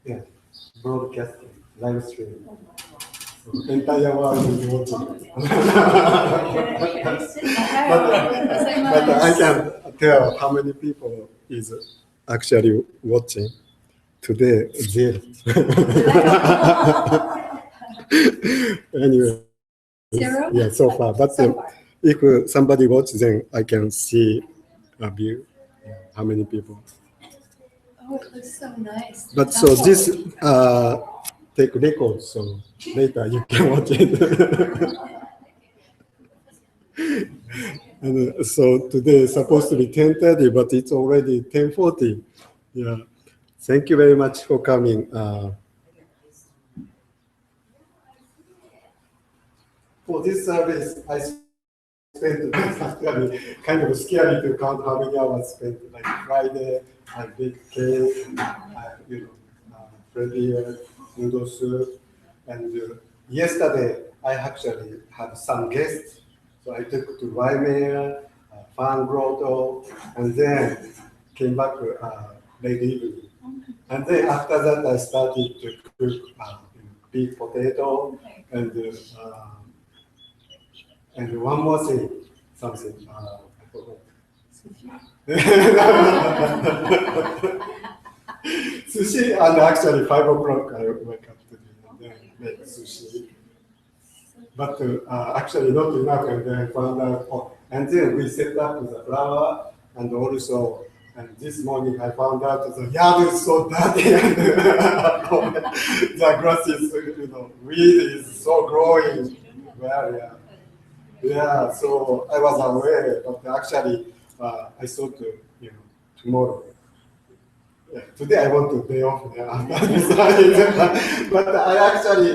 Yeah, broadcasting, live streaming. So entire world is watching. But I can tell how many people is actually watching. Today, zero. Anyway, Zero? yeah, so far. But if somebody watch, then I can see a view, how many people. Oh, it looks so nice. But so this take record, so later you can watch it. And so today is supposed to be 10:30, but it's already 10:40. Yeah. Thank you very much for coming. For this service, I spent actually kind of scary to count how many hours spent. Like Friday, I did cake, prepared noodle soup, and yesterday I actually had some guests. So I took to Waimea, Fan Grotto, and then came back late evening. And then after that, I started to cook big potato and one more thing, something I forgot. Sushi, and actually 5 o'clock I wake up to make sushi. But actually not enough, and then I found out, and then we set up the flower, and also, and this morning I found out the yard is so dirty, and the grass is, weed is so growing. Well, yeah. Yeah, so I was aware, but actually I thought, tomorrow. Yeah, today I want to day off. Yeah, but I actually,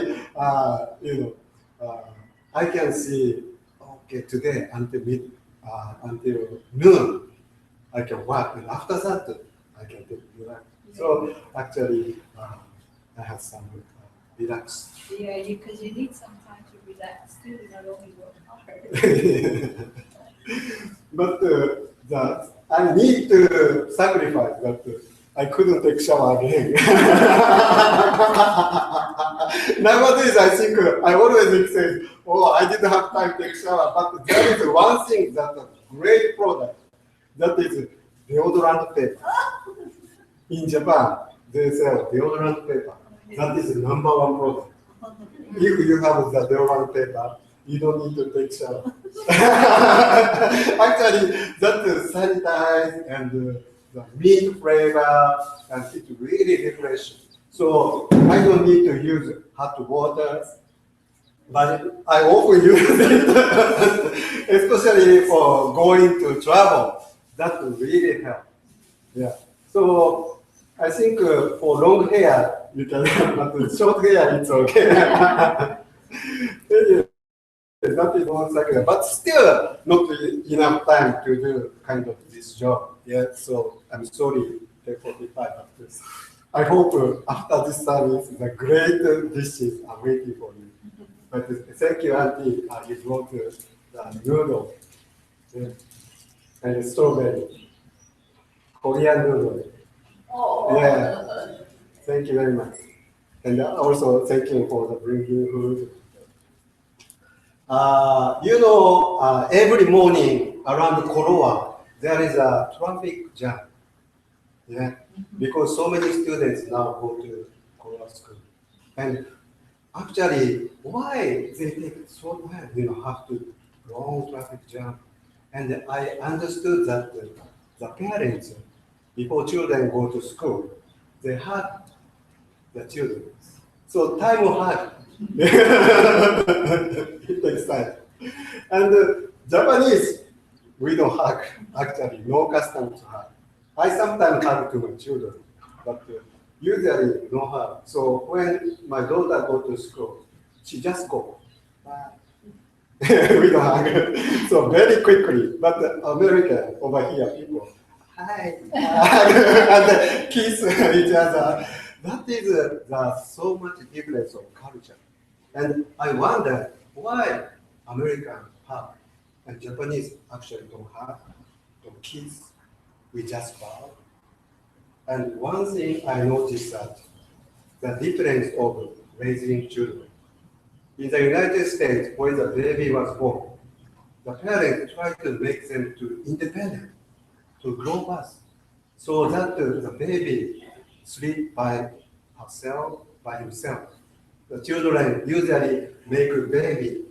I can see. Okay, today until noon, I can work, and after that, I can take relax. So actually, I have some relax. Yeah, because you need some time to relax too, not only work hard. But I need to sacrifice that. I couldn't take shower again. Nowadays, I think I always say, "Oh, I didn't have time to take shower." But there is one thing that a great product. That is deodorant paper. In Japan, they sell deodorant paper. That is the number one product. If you have the deodorant paper, you don't need to take shower. Actually, that is sanitized and the mint flavor, and it's really refreshing. So I don't need to use hot water, but I often use it, especially for going to travel. That will really help. Yeah. So I think for long hair you can, but short hair it's okay. Anyway, that is one second, but still not enough time to do kind of this job. Yeah. So I'm sorry, 45 after this. I hope after this service, the great dishes are waiting for you. But thank you, Auntie. You brought the noodle and strawberry, Korean noodle. Oh. Yeah. Thank you very much. And also thank you for the bringing food. Every morning around Koroa, there is a traffic jam. Yeah, because so many students now go to Koroa school. And actually, why they take so long, have to long traffic jam. And I understood that the parents, before children go to school, they hug the children. So time will hug. It takes time. And Japanese, we don't hug. Actually, no custom to hug. I sometimes hug to my children, but usually no hug. So when my daughter go to school, she just go. We don't hug. So very quickly. But America over here, people, hi, and kiss each other. That is so much difference of culture. And I wonder why American hug and Japanese actually don't hug, don't kiss, we just bow. And one thing I noticed that the difference of raising children. In the United States, when the baby was born, the parents try to make them to independent, to grow fast, so that the baby sleep by herself, by himself. The children usually make a baby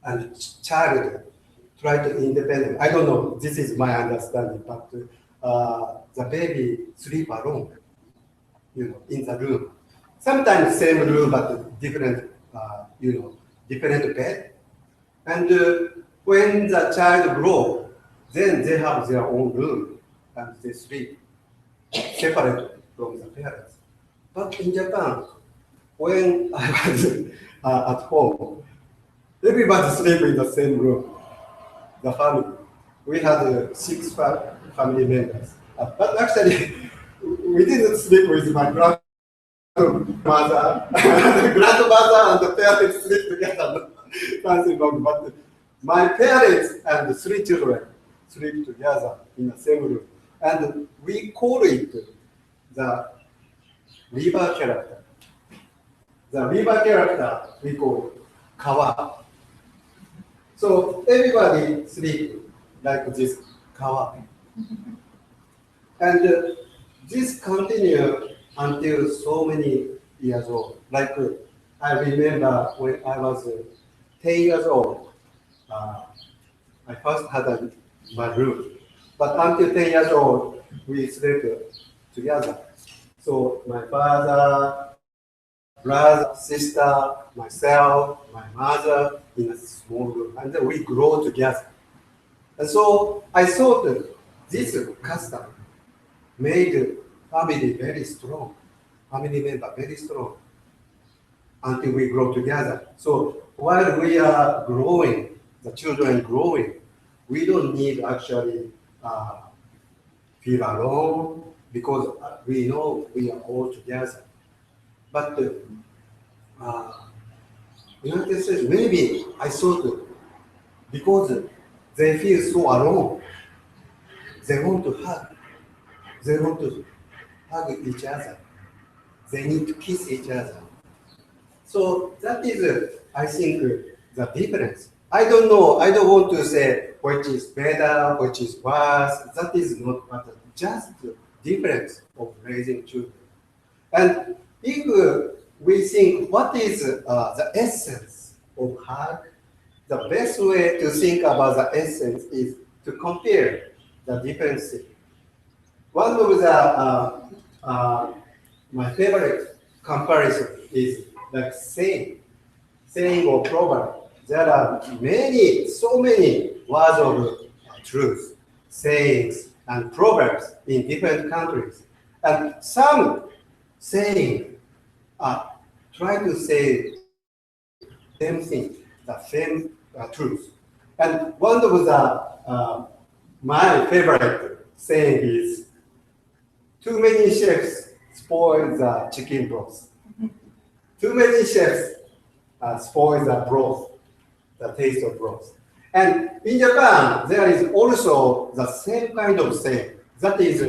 and child try to independent. I don't know, this is my understanding, but the baby sleep alone, in the room. Sometimes same room, but different, different bed. And when the child grow, then they have their own room and they sleep separate from the parents. But in Japan, when I was at home, everybody sleep in the same room, the family. We had six family members. But actually, we didn't sleep with my grandmother, the grandmother and the parents sleep together. Something wrong. But my parents and the three children sleep together in the same room. And we call it the river character. The river character we call kawa. So everybody sleep like this kawa. And this continued until so many years old. Like I remember when I was 10 years old, I first had my room. But until 10 years old, we slept together. So my father, brother, sister, myself, my mother in a small room, and then we grow together. And so I thought that this custom made family very strong, family member very strong, until we grow together. So while we are growing, the children growing, we don't need actually feel alone because we know we are all together. But United States, maybe I thought because they feel so alone, they want to hug. They want to hug each other. They need to kiss each other. So that is, I think, the difference. I don't know. I don't want to say which is better, which is worse. That is not matter. Just the difference of raising children. And if we think what is the essence of hug, the best way to think about the essence is to compare the differences. One of the my favorite comparison is like saying or proverb. There are so many words of truth, sayings, and proverbs in different countries. And some saying try to say same thing, the same truth. And one of the my favorite saying is, too many chefs spoil the chicken broth. Too many chefs spoil the broth, the taste of broth. And in Japan, there is also the same kind of saying. That is,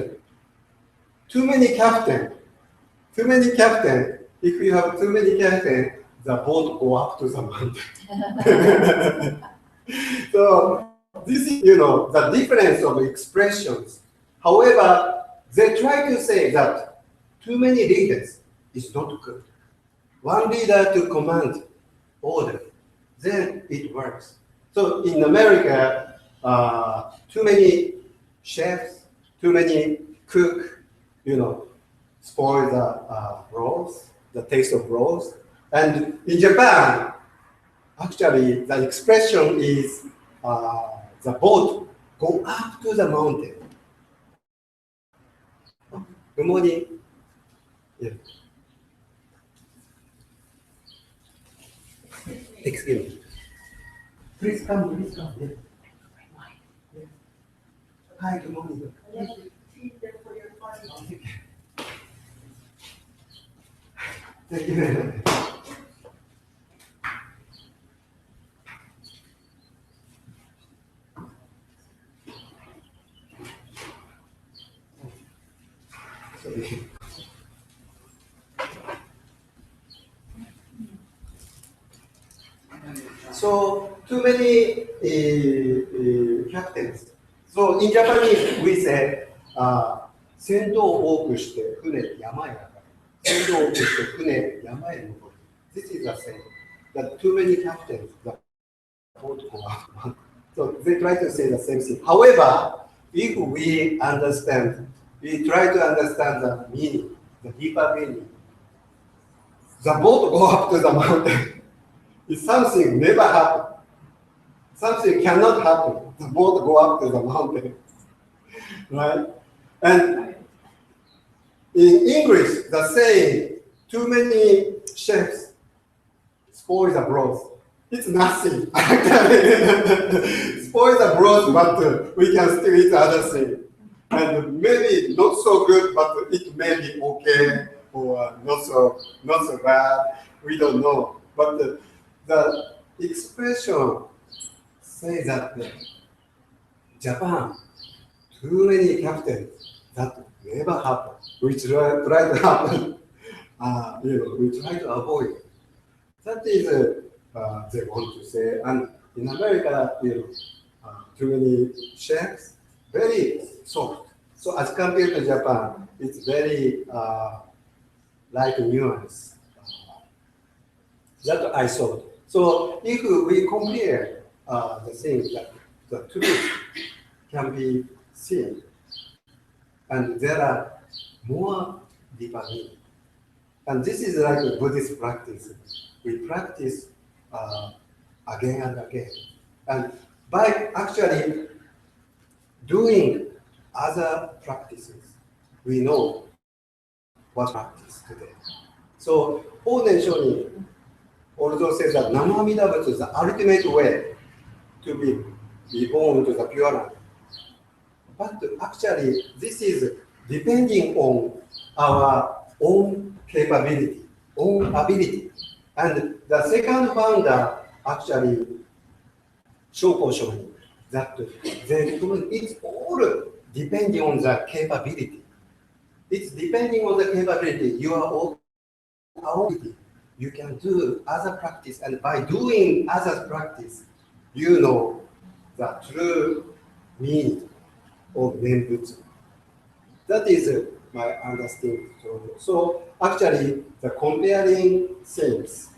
too many captain. Too many captain. If you have too many captain, the boat go up to the mountain. So this is, the difference of expressions. However, they try to say that too many leaders is not good. One leader to command order, then it works. So in America, too many chefs, too many cook, spoil the broth, the taste of broth. And in Japan, actually, the expression is the boat go up to the mountain. Good morning. Yeah. Excuse me. Please come, please come. Yeah. Yeah. Hi, good morning. Thank you very much. Sorry. So too many captains. So in Japanese we say 船頭を多くして船山へ上がる。船頭を多くして船山へ登る。This is the same. That too many captains. The boat go up. So they try to say the same thing. However, if we try to understand the meaning, the deeper meaning. The boat go up to the mountain. If something never happen, something cannot happen. The boat go up to the mountain, right? And in English, the saying, too many chefs spoil the broth. It's nothing. Spoil the broth, but we can still eat other things. And maybe not so good, but it may be okay or not so bad. We don't know. But the expression says that Japan, too many captains, that never happen. We try to happen. We try to avoid. That is they want to say. And in America, too many chefs, very soft. So as compared to Japan, it's very like nuance. That I thought. So if we compare the things that the truth can be seen, and there are more deeper meaning. And this is like a Buddhist practice. We practice again and again. And by actually doing other practices, we know what practice today. So, Oden Shonin also says that Namamida Butsu is the ultimate way to be born to the Pure Land. But actually, this is depending on our own capability, own ability. And the second founder actually Shoko Shonin, that it's all depending on the capability. It's depending on the capability, your own ability. You can do other practice, and by doing other practice, you know the true meaning of Nenbutsu. That is my understanding. So actually, the comparing things,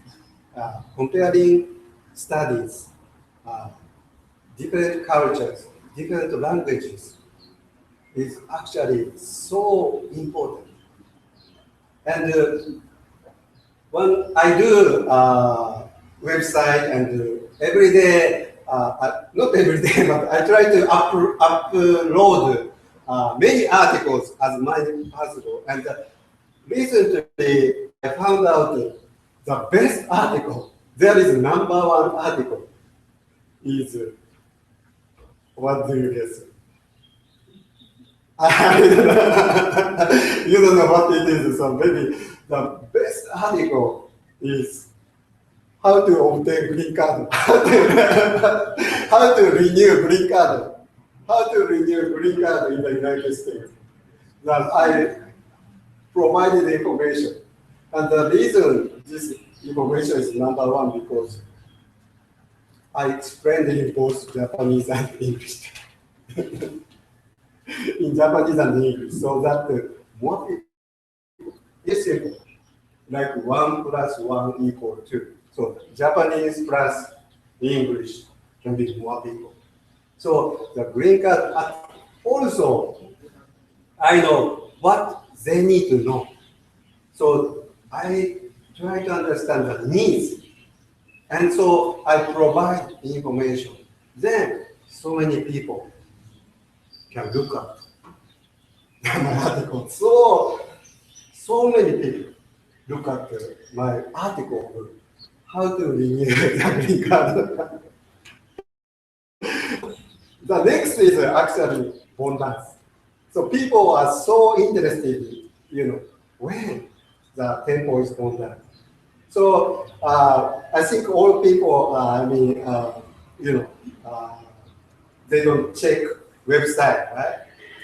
comparing studies, different cultures, different languages, is actually so important. And when I do website and every day, not every day, but I try to upload many articles as much as possible. And recently, I found out the best article. There is #1 article. Is what do you guess? You don't know what it is, so maybe the best article is how to obtain green card, how to renew green card, in the United States. That I provided information, and the reason this information is #1 because I explained in both Japanese and English. In Japanese and English, so that more people, it's simple, like 1 + 1 = 2. So Japanese plus English can be more people. So the green card, also, I know what they need to know. So I try to understand the needs. And so I provide information. Then so many people can look at my article. So many people look at my article, how to renew the green card. The next is actually abundance. So people are so interested, when the temple is abundant. So I think all people, they don't check website, right?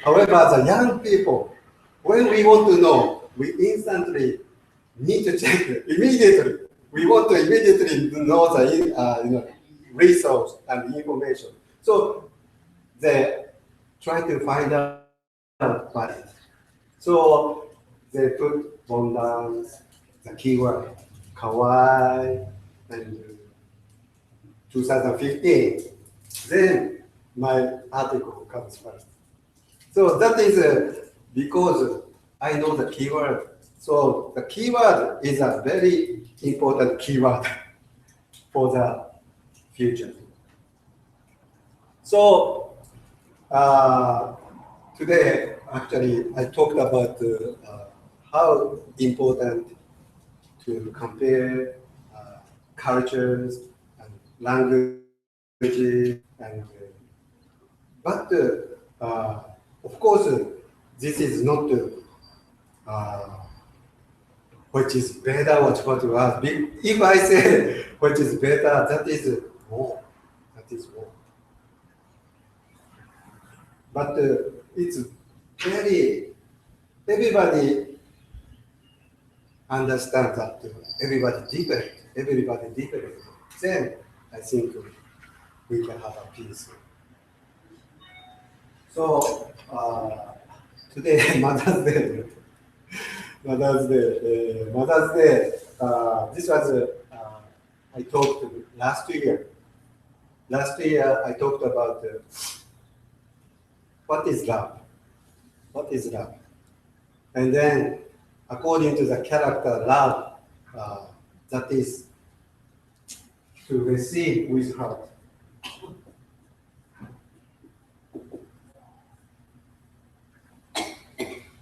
However, the young people, when we want to know, we instantly need to check it immediately. We want to immediately know the resource and information. So they try to find out about it. So they put down the keyword kawaii and 2015. Then my article comes first. So that is because I know the keyword. So the keyword is a very important keyword for the future. So today, actually, I talked about how important to compare cultures and languages, and but of course, this is not which is better, what you ask. If I say which is better, that is wrong. That is wrong. But it's very, everybody understands that everybody different. Then I think we can have a peace. So today, Mother's Day. Mother's Day. This was I talked last year. Last year I talked about what is love. What is love? And then, according to the character, love that is to receive with heart.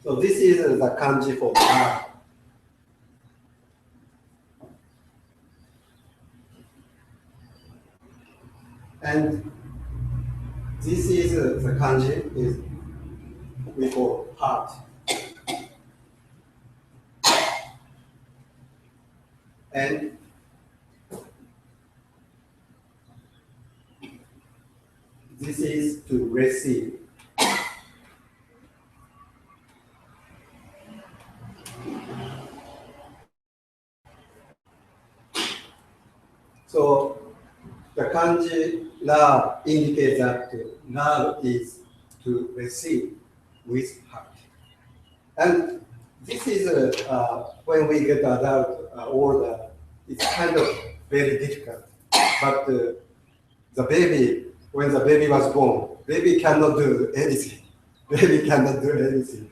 So this is the kanji for love. And this is the kanji is we call heart. And this is to receive. So the kanji love indicates that love is to receive with heart. And this is when we get adult older, it's kind of very difficult. But the baby, when the baby was born, baby cannot do anything. Baby cannot do anything.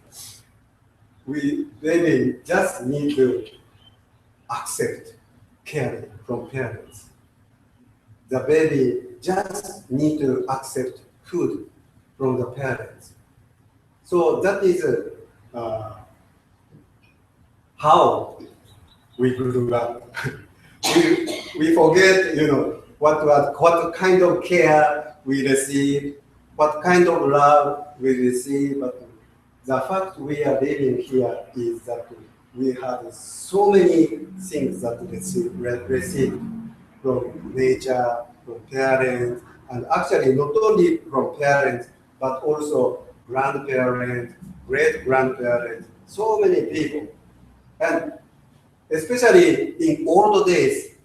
Baby just need to accept caring from parents. The baby just need to accept food from the parents. So that is how we grew up. we forget, what kind of care we receive, what kind of love we receive. But the fact we are living here is that we have so many things that we receive from nature, from parents, and actually not only from parents, but also grandparents, great-grandparents, so many people. And especially in old days,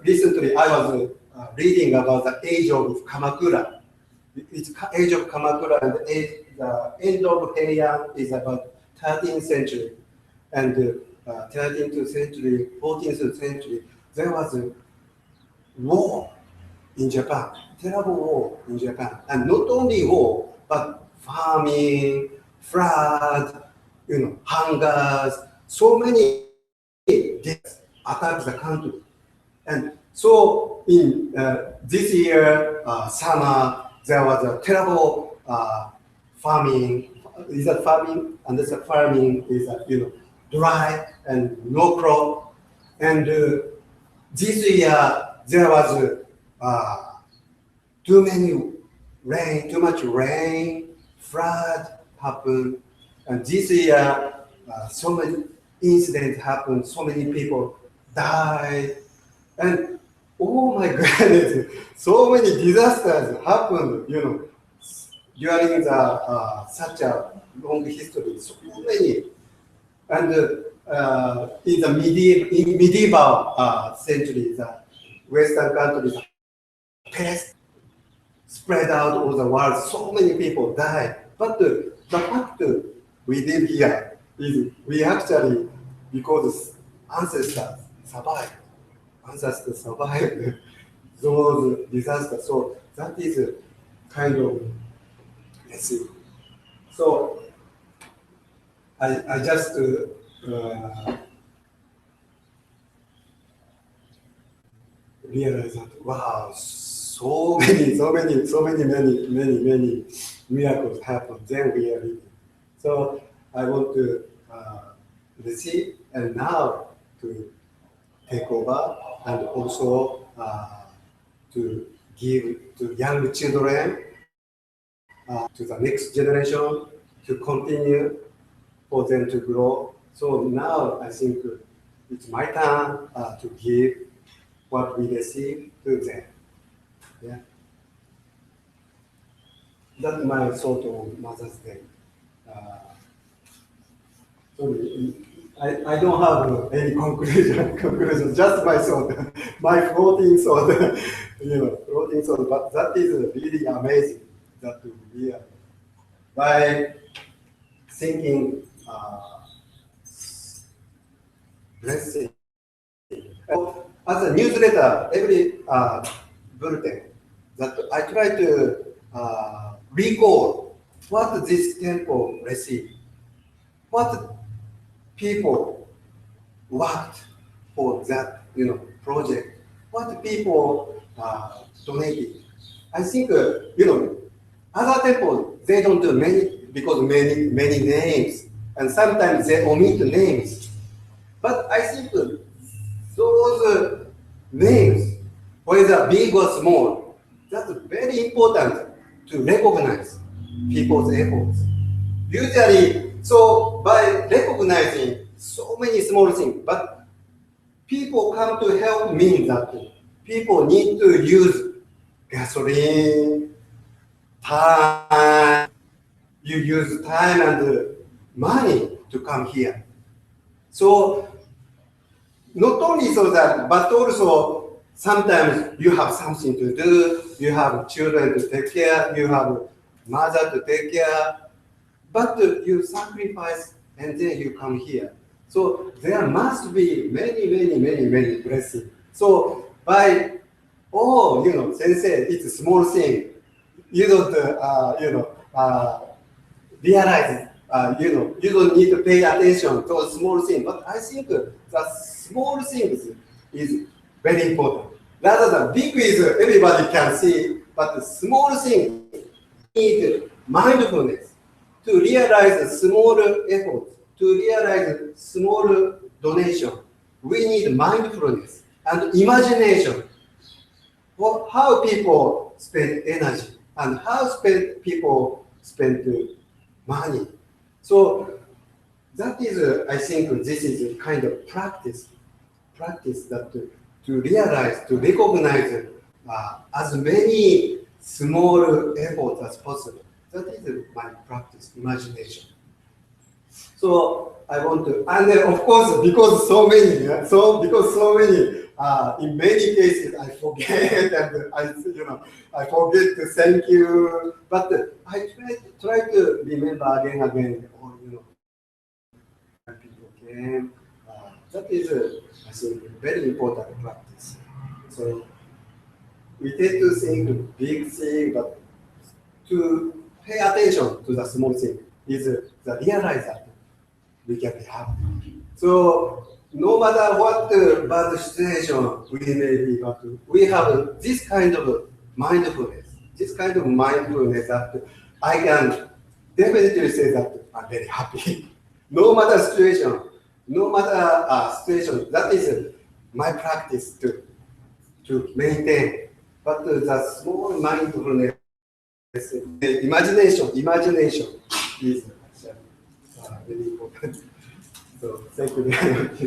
recently I was reading about the age of Kamakura. It's age of Kamakura, and the end of Heian is about 13th century. And 13th century, 14th century, there was a war in Japan, terrible war in Japan. And not only war, but famine, flood, hungers, so many deaths attacked the country. And so in this year, summer, there was a terrible famine. Is that famine? And this farming is dry and no crop. And this year there was too much rain, flood happened. And this year so many incidents happened, so many people died. And oh my goodness, so many disasters happened, during the such a long history, so many. And in the medieval century, the Western countries pest spread out over the world. So many people died. But the fact we live here is we actually, because ancestors survived. Ancestors survived those disasters. So that is a kind of lesson. So I just realized that wow, many miracles happen. Then we are living. So I want to receive and now to take over and also to give to young children, to the next generation, to continue for them to grow. So now I think it's my turn to give what we receive to them. Yeah. That's my thought on Mother's Day. Sorry, I don't have any conclusion, just my thought, my floating thought, floating thought, but that is really amazing that we are, by thinking blessing. As a newsletter, every bulletin, that I try to recall what this temple received, what people worked for that project, what people donated. I think other temples they don't do many because many names, and sometimes they omit names. But I think those names, whether big or small, that's very important to recognize people's efforts. Usually, so by recognizing so many small things, but people come to help mean that people need to use gasoline, time, you use time and money to come here. So not only so that, but also sometimes you have something to do, you have children to take care, you have mother to take care, but you sacrifice and then you come here. So there must be many blessings. So by, sensei, it's a small thing. You don't, realize, you don't need to pay attention to a small thing. But I think the small things is very important. Rather than big is everybody can see, but the small thing need mindfulness to realize small efforts, to realize small donation. We need mindfulness and imagination for how people spend energy and how people spend money. So that is, I think, this is a kind of practice that to realize, to recognize as many small efforts as possible. That is my practice, imagination. So I want to, and then of course, because so many, in many cases I forget and I forget to thank you. But I try to remember again, people came. That is, I think, very important practice. So we tend to think big thing, but to pay attention to the small thing is the realize that we can be happy. So no matter what bad situation we may be, but we have this kind of mindfulness, that I can definitely say that I'm very happy. No matter situation, that is my practice to maintain. But the small mindfulness, imagination is very important. So thank you very much.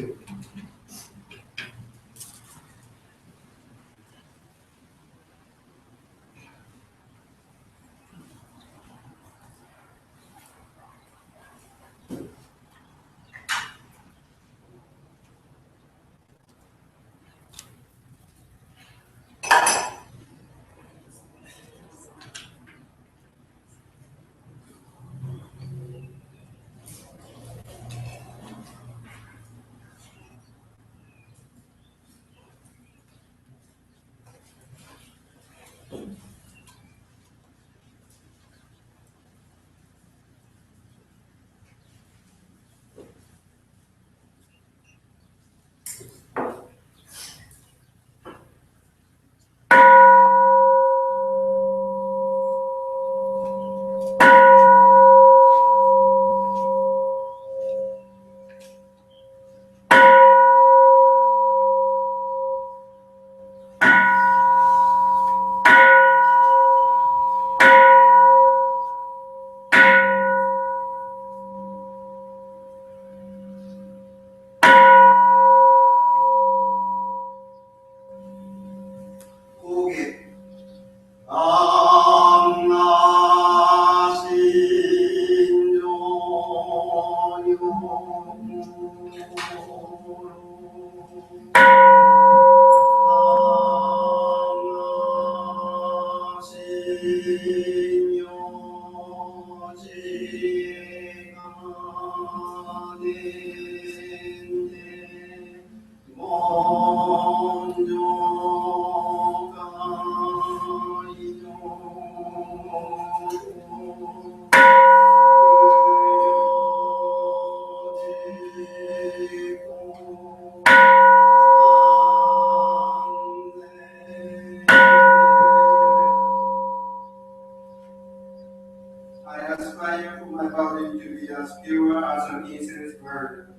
burn as an incense burner.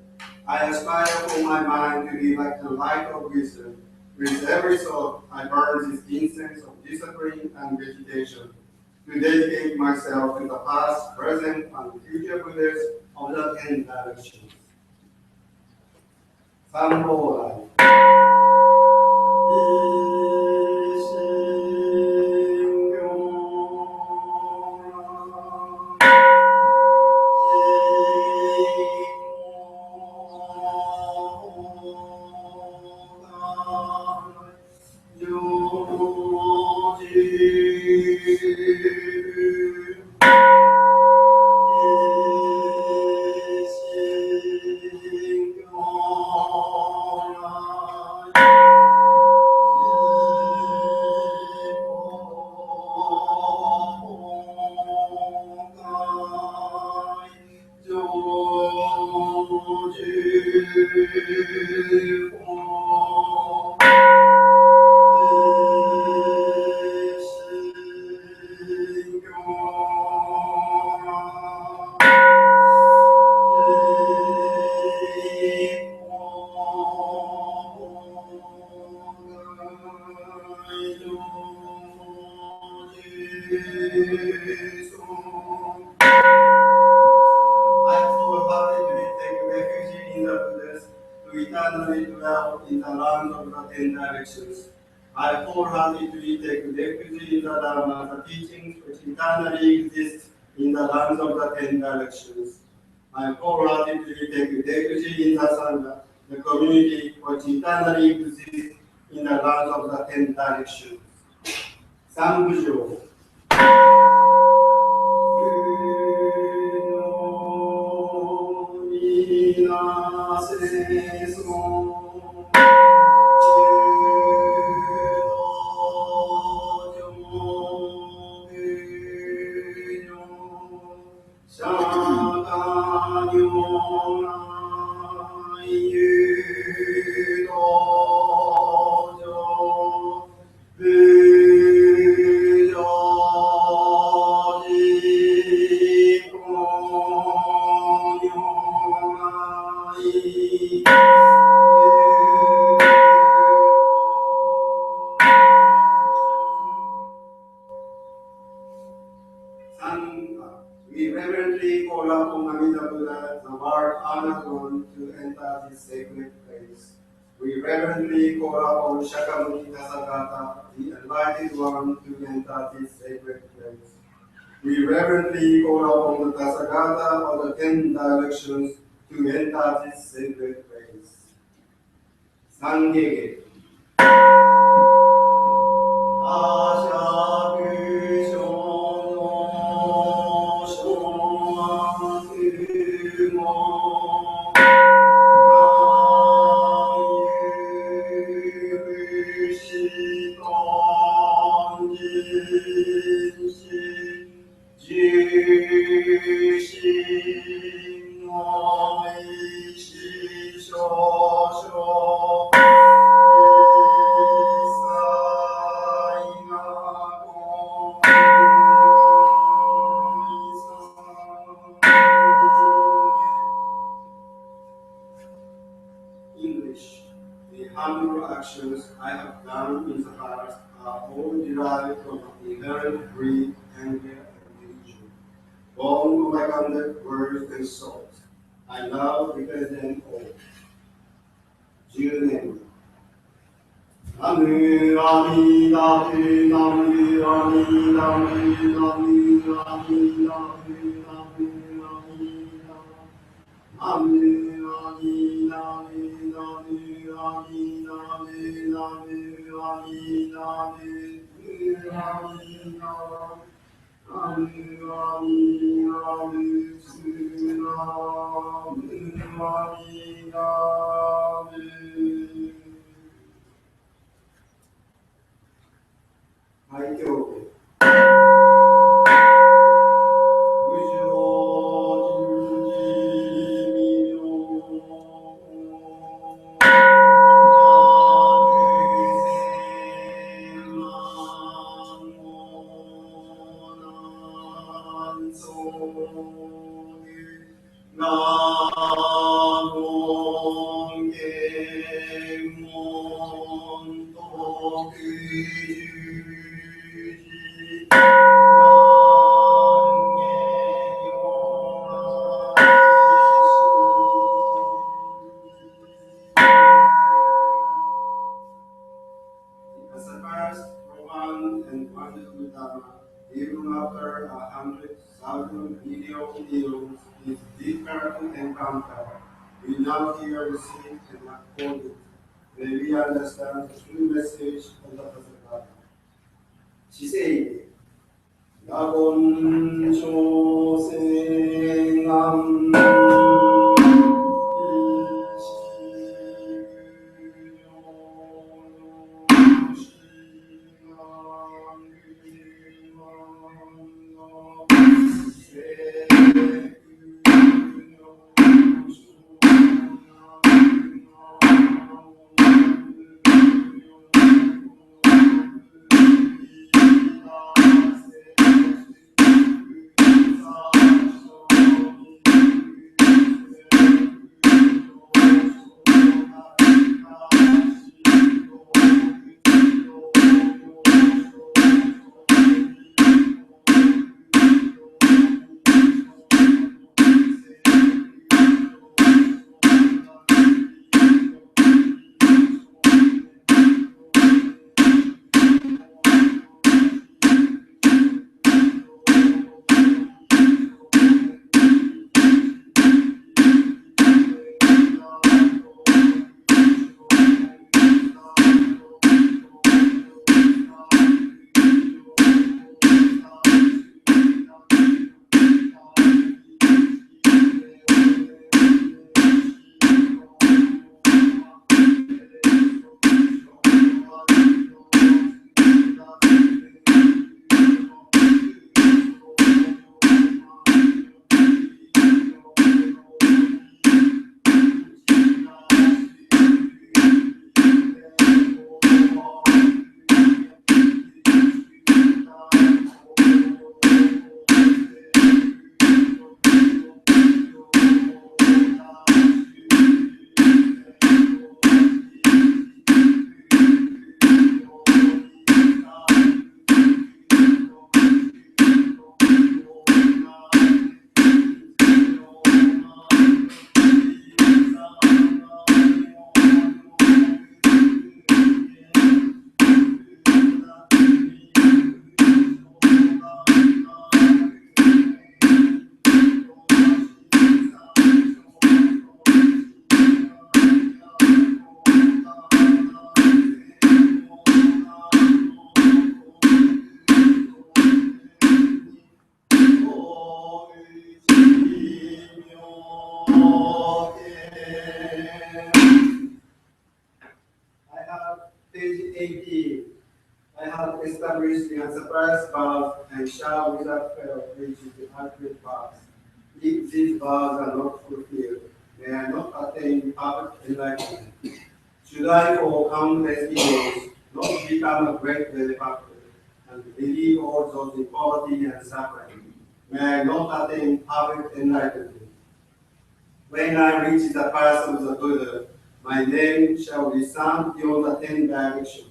I aspire for my mind to be like the light of wisdom. With every thought, I burn this incense of discipline and meditation to dedicate myself to the past, present, and future Buddhists of the 10 directions. 三宝来。I wholeheartedly take refuge in the Dharma, the teachings which eternally exist in the lands of the 10 directions. I wholeheartedly take refuge in the Sangha, the community which eternally exists in the lands of the 10 directions. Sangbujo. The invited one to enter this sacred place. We reverently call upon the Tathagata of the 10 directions to enter this sacred place. Sangege. English. The harmful actions I have done in the past are all derived from inherent greed, anger, and delusion, born of my conduct, words, and thoughts. I now prepare them all. 10年 Namu Amida Namu Amida Namu Amida No. ideals is deeper encounter. We now hear the seed and not hold it. May we understand the true message of the Buddha. She said, Nagon Shosenam page 80, I have established the unsurprised vows and shall without fail reach the ultimate vows. If these vows are not fulfilled, they are not attain perfect enlightenment. Should I for countless years not become a great benefactor and relieve all those in poverty and suffering, may I not attain perfect enlightenment. When I reach the path of the Buddha, my name shall resound beyond the 10 directions.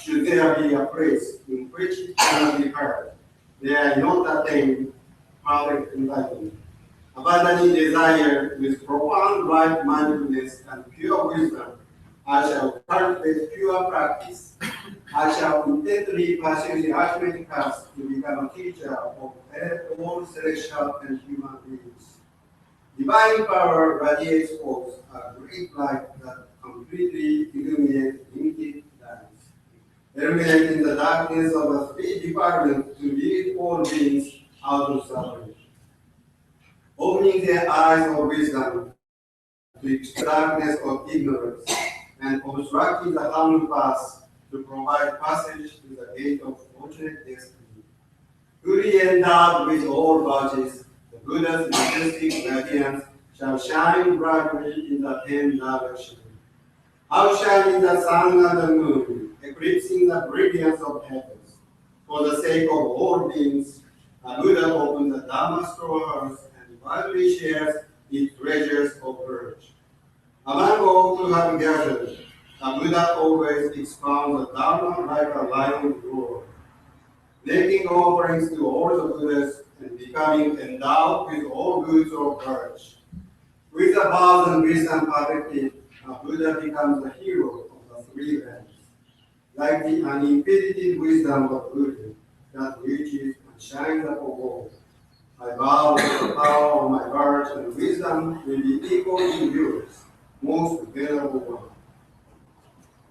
Should there be a place in which it cannot be heard, may I not attain perfect enlightenment. Abandoning desire with profound right-mindedness and pure wisdom, I shall cultivate pure practice. I shall intently pursue the ultimate path to become a teacher of all celestial and human beings. Divine power radiates forth a great light that completely illuminates limited lives, illuminating the darkness of the three departments to lead all beings out of suffering, opening their eyes of wisdom to the darkness of ignorance, and obstructing the harmful path to provide passage to the gate of fortunate destiny. Fully endowed with all virtues, the Buddha's majestic radiance shall shine brightly in the 10 directions, outshining the sun and the moon, eclipsing the brilliance of heavens. For the sake of all beings, the Buddha opens the Dharma storehouse and widely shares its treasures of virtue. Among all who have gathered, the Buddha always expounds the Dharma like a lion roar, making offerings to all the Buddhas and becoming endowed with all goods of virtue. With the vows and wisdom perfected, a Buddha becomes the hero of the three realms, like the unimpeded wisdom of Buddha that reaches and shines upon all. I vow that the power of my birth and wisdom will be equal to yours, most venerable one.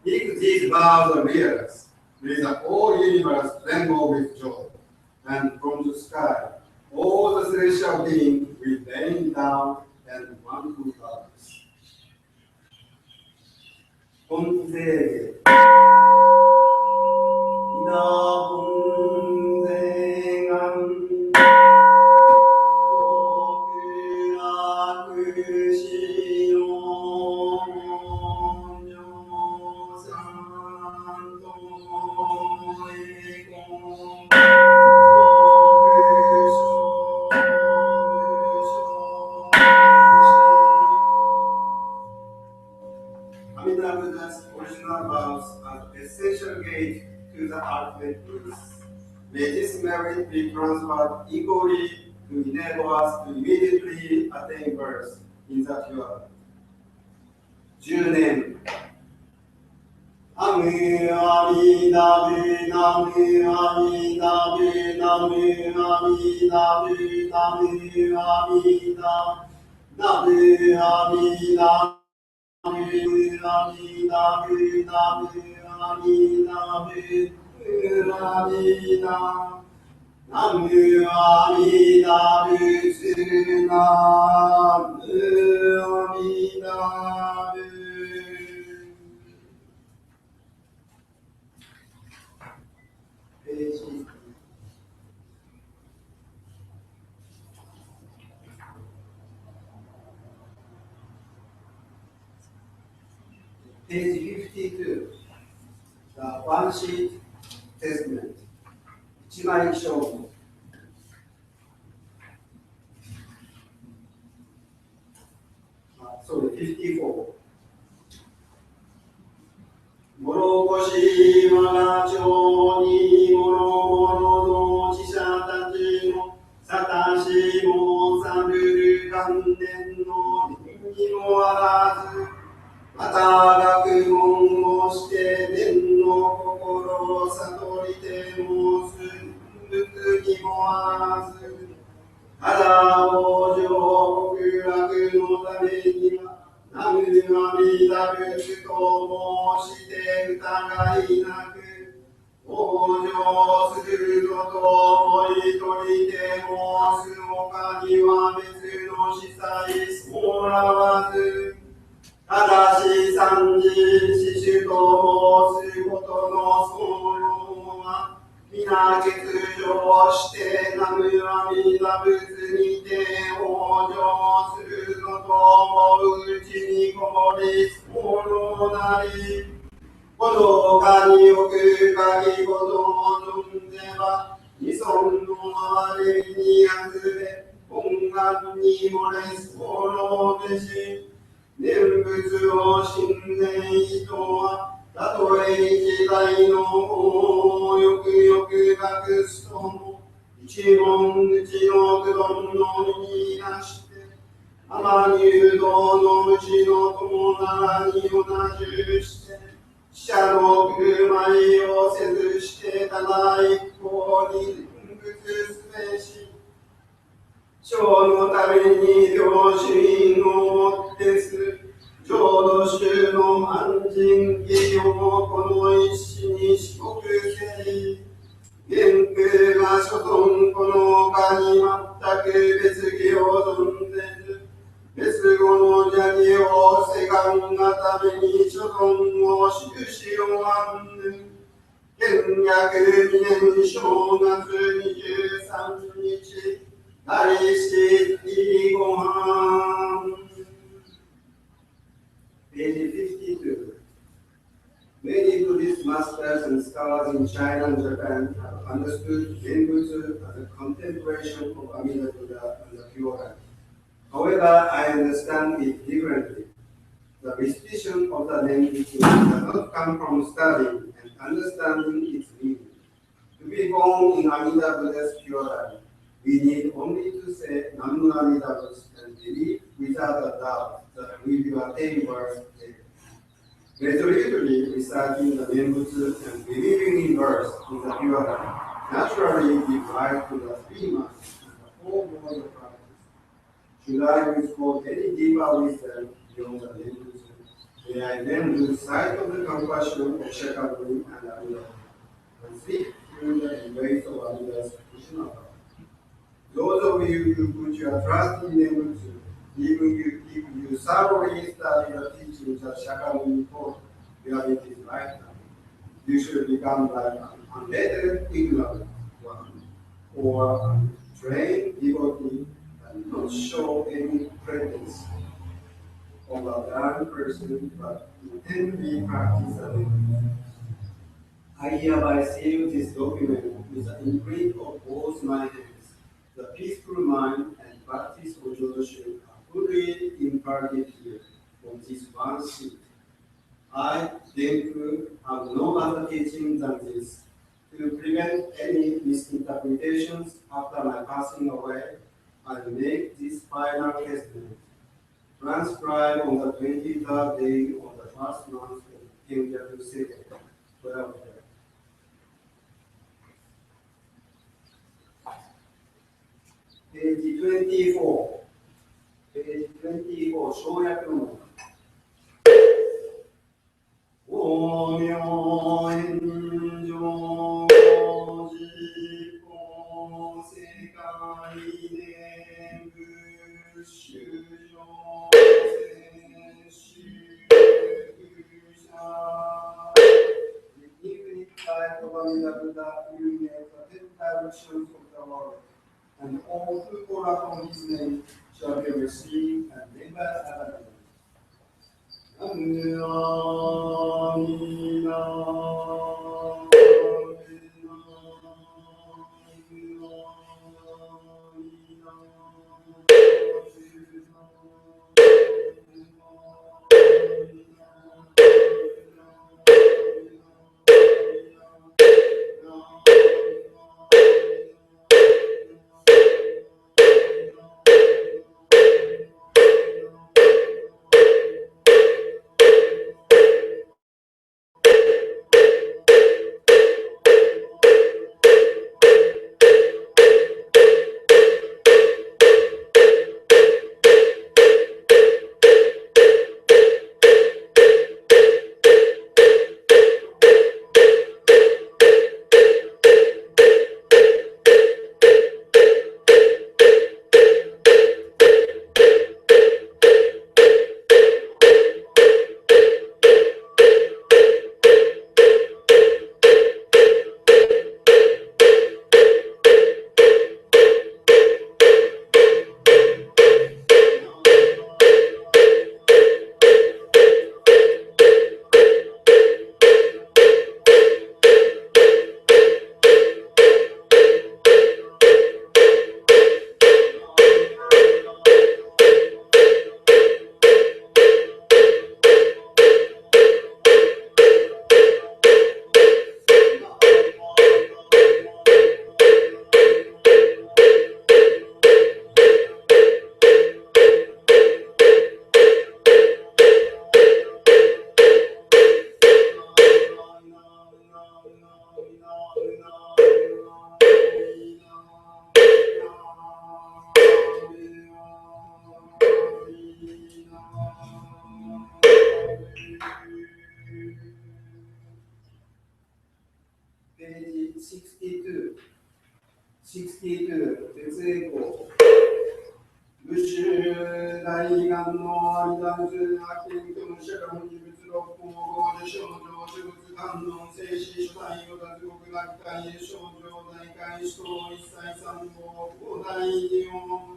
If these vows are realized, may the whole universe tremble with joy, and from the sky, all the celestial beings will rain down and wonderful flowers. 본세계 이나 본생한 오그라그시오 Amitabha's original vows are the essential gate to the ultimate bliss. May this merit be transferred equally to enable us to immediately attain birth in the pure. 10年 나무 아미다브 나무 아미다브 나무 아미다브 나무 아미다브 나무 아미다브 Page 52, the one sheet testament. 一枚証拠。Sorry, 54. 諸越我が町に諸々の死者たちのさたしもさるる観念の意味もあらずまた学問をして天の心を悟りてもす仏にもあらずただ往生極楽のためには南無阿弥陀仏と申して疑いなく往生するとと思い取りて申す他には別の司祭そうらわずただし三次四種と申すことの総論は皆欠如して南無阿弥陀仏にて往生するのと思ううちにこもり総論なりこの他におく限ことも存ぜば二尊の周りにあずれ本願に漏れ総論でし念仏を信念人はたとえ一代の法をよくよく隠すとも一文うちの九丼のになして天入道のうちの友ならに同じして死者の振る舞いをせずしてただ一方に念仏すべし生のために良心をもってする浄土宗の万人義をこの一子に四国せり原空が所存この他に全く別義を存ぜず別語の邪義を世間がために所存を印を安ぬ元約2年正月23日大七ご飯Page 52. Many Buddhist masters and scholars in China and Japan have understood Zen-butsu as a contemplation of Amida Buddha and the Pure Life. However, I understand it differently. The restitution of the Zen-butsu does not come from studying and understanding its meaning. To be born in Amida Buddha's Pure Life, we need only to say Namu Amida Butsu and believe without a doubt that we will attain birth there. Resolutely reciting the Nembutsu and believing in birth in the pure life naturally give life to the three masters, all modes of practice. Should I withhold any deeper wisdom beyond the language? May I then lose sight of the compassion of Shakyamuni and Abhidhamma, and seek through the embrace of Amida's Krishna. Those of you who put your trust in them, even if you thoroughly study the teachings that Shakyamuni taught during his lifetime, you should become like an unlettered ignorant one, or a trained devotee, and not show any pretense of a learned person, but intently practice the language. I hereby seal this document with the imprint of both my hands. The peaceful mind and practice of Jodoship are fully imparted here on this one sheet. I, Denku, have no other teaching than this. To prevent any misinterpretations after my passing away, I make this final testament, transcribed on the 23rd day of the first month of Kinjatu Second, 12. Page 24. Page 24, 省略文。おみょんじょうじこ世界で仏修上聖主者Infinite of Buddha, illuminate the 10 directions of the world, and all who call upon his name shall be received and never abandoned. Page 62. 62. 絶栄光。武州大願のありだずなきんとむしゃかむに仏六法合で少女諸仏観音聖子初代与脱国学会へ少女大会首都一切三宝五大寺音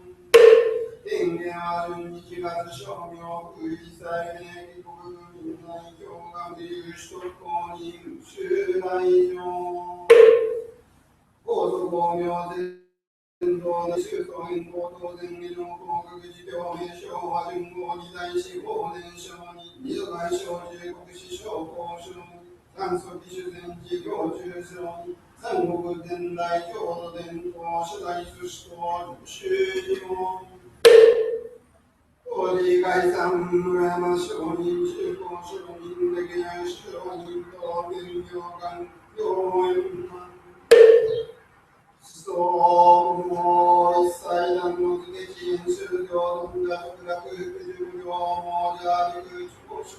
天元ある日月商業空一切年国軍内教学有首都公認修大上高速公明伝道の宗教変更当然義の合格事業名称は順合二大四法年書に二度大小十国史小公書元祖紀主前事業中小に三国伝来郷土伝統初代寿司と修理を当時解散村山商人中高商人歴代商人と原業官業園思も一切断の的人宗教文化特楽重要もじゃりく長所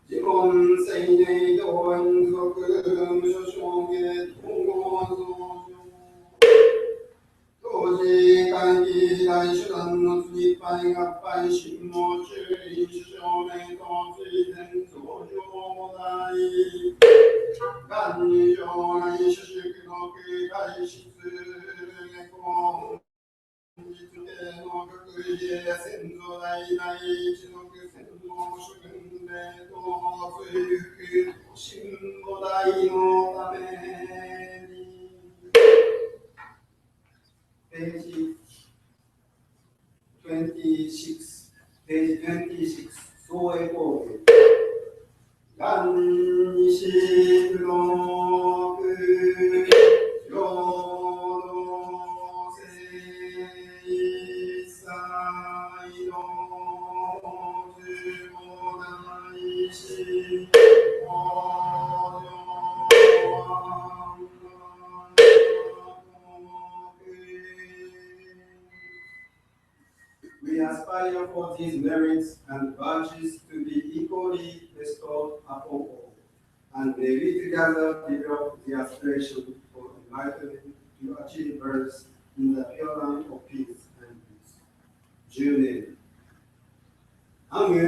自問性内道遠足無所証言統合増上当時会議時代手段の次いっぱい合敗心も注意主張名と追善増上もないがんに将来主宿の繰り返し本日系の各家先祖代々一族先祖諸君霊と追福神母代のためにPage 26 Page 26総栄光景がんにしくのく領土聖祭のつもないしWe aspire for these merits and virtues to be equally bestowed upon all, and may we together develop the aspiration for enlightenment to achieve birth in the pure land of peace and peace. 10年。ナム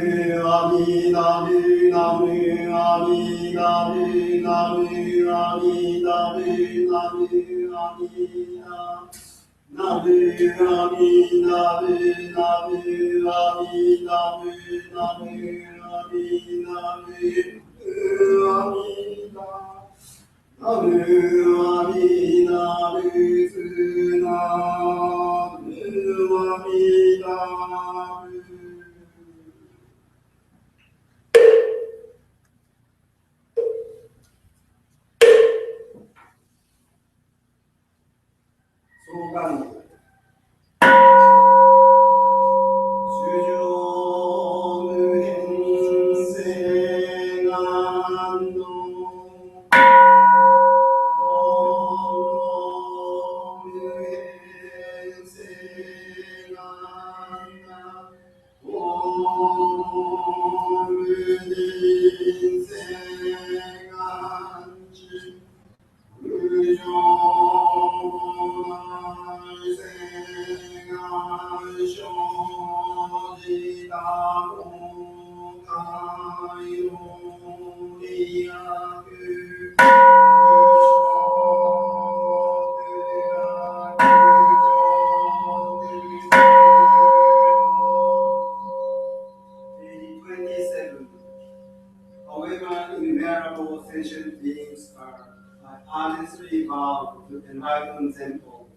アミダブナムアミダブナムアミダブナムアミダブナムアミダブナムアミダブナムアミダブアミダナムアミダブスナムアミダブ総願部主上無変性願の無変性願な無人性願地無常However, innumerable sentient beings are honestly vow to enlighten them all.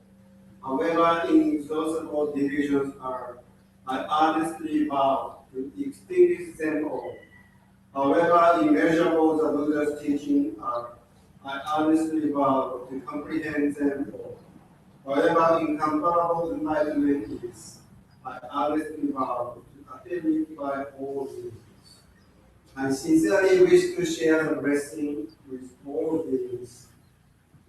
However, inexhaustible delusions are, I honestly vow to extinguish them all. However, immeasurable the Buddha's teaching are, I honestly vow to comprehend them all. However incomparable enlightenment is, I honestly vow to attain it by all means. I sincerely wish to share the blessing with all beings.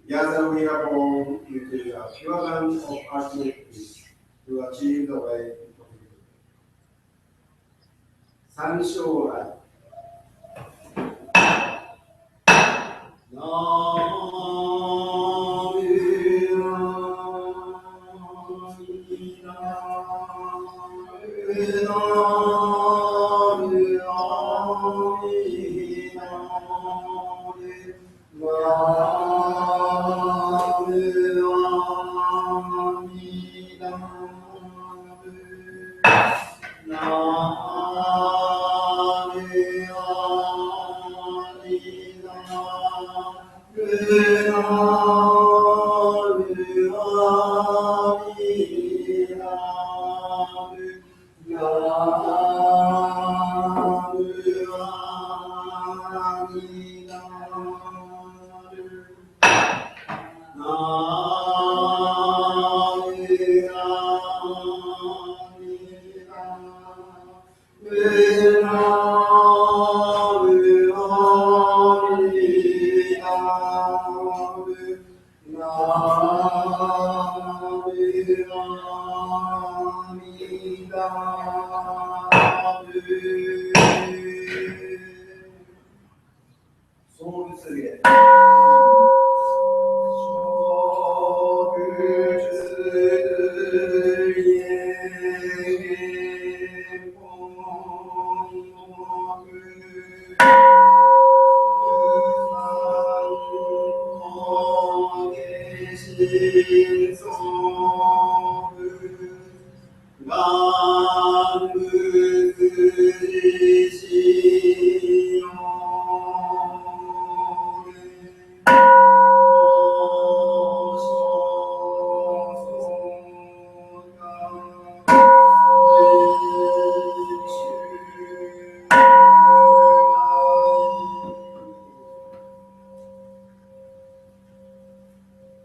Together we are born into the pure land of ultimate peace to achieve the way of you. 三将来。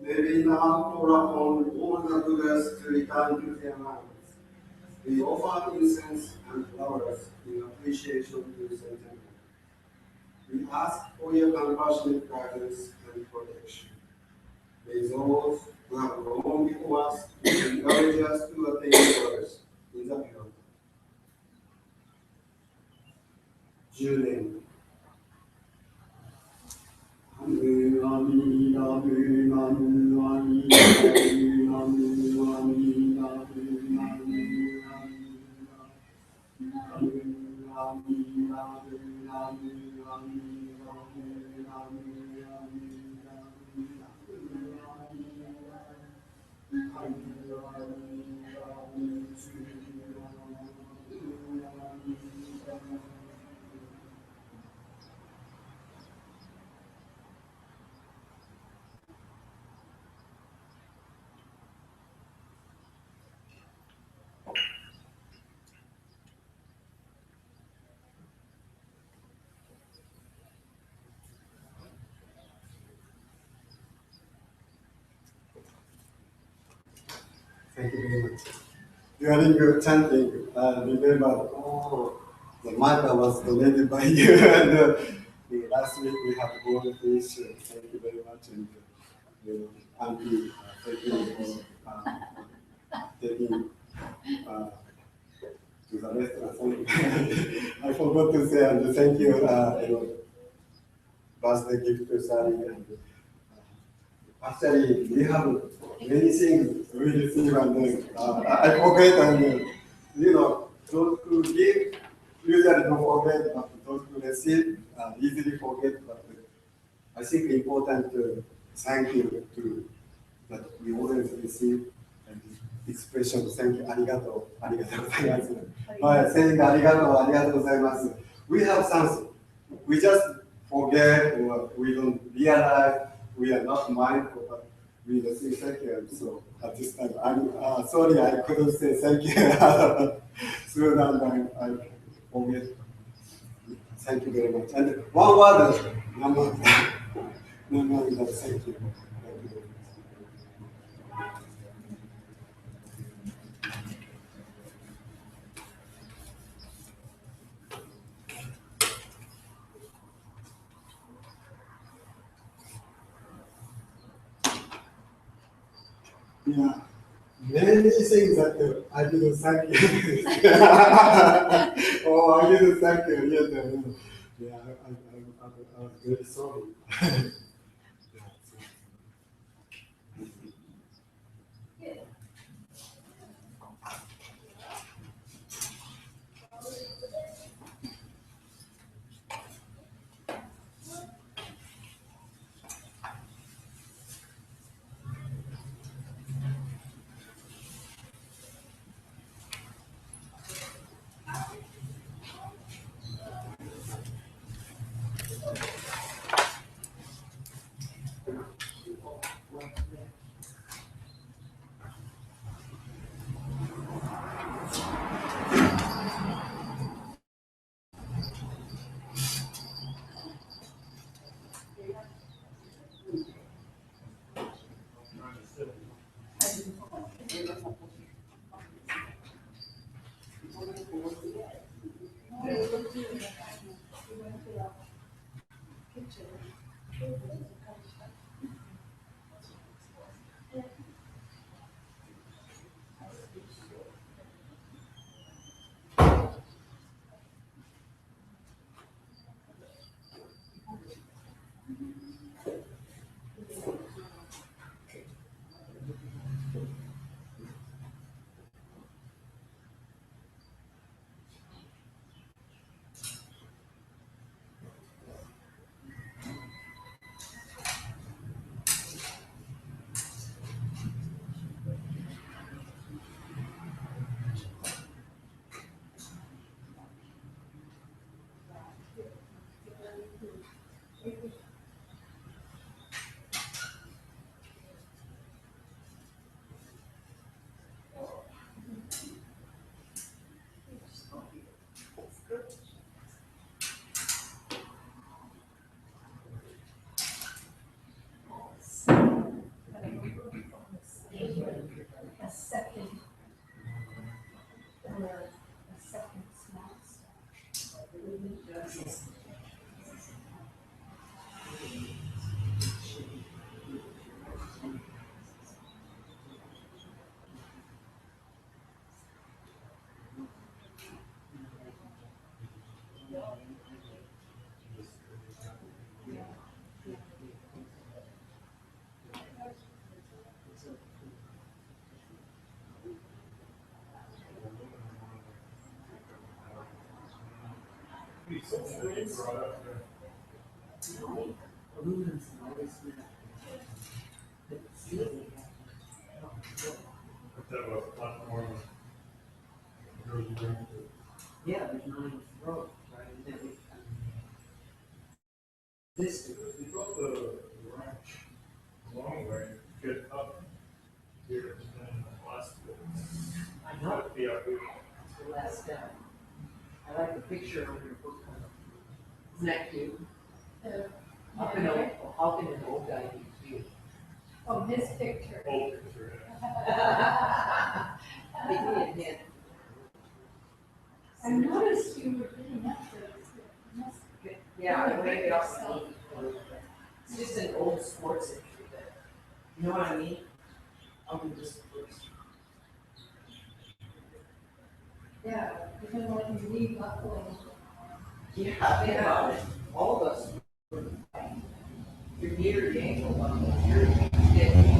Maybe now call upon all the Buddhas to return to their minds. We offer incense and flowers in appreciation to Saint Temple. We ask for your compassionate guidance and protection. May those who have gone before us encourage us to attain others in the beyond. 10年 Thank you very much. During your chanting, I remember, oh, the matter was donated by you, and last week we had goldfish. Thank you very much, and Auntie, thank you for taking to the restaurant. I forgot to say, and thank you, birthday gift to Sally. And, actually, we have many things we receive, and I forget, and those who give usually don't forget, but those who receive easily forget. But I think important to thank you to that we always receive and expression thank you, ありがとうございます。By saying ありがとうございます。We have something. We just forget or we don't realize we are not mindful, but we just say thank you. And so at this time, I'm sorry I couldn't say thank you. So that I forget. Thank you very much. And one word, number, thank you. Thank you. Yeah, many things that I didn't thank you. Oh, I didn't thank you yet. Yeah, I was very sorry. Yeah, there's nine rows, right? And then this, We built the ranch a long way, to get up here and then last. I know, Yeah, it's the last step. I like the picture on your book. Isn't that cute? How can an old guy be cute? Oh, his picture. old picture. They did, yeah. I noticed you were getting up there. You must get- Yeah, I Really wake big up. yourself. It's just an old sports injury that, you know what I mean? I'll do this first. Yeah, even when you leave buckling. Yeah, think about it. All of us. Your knee or your ankle, you're dead.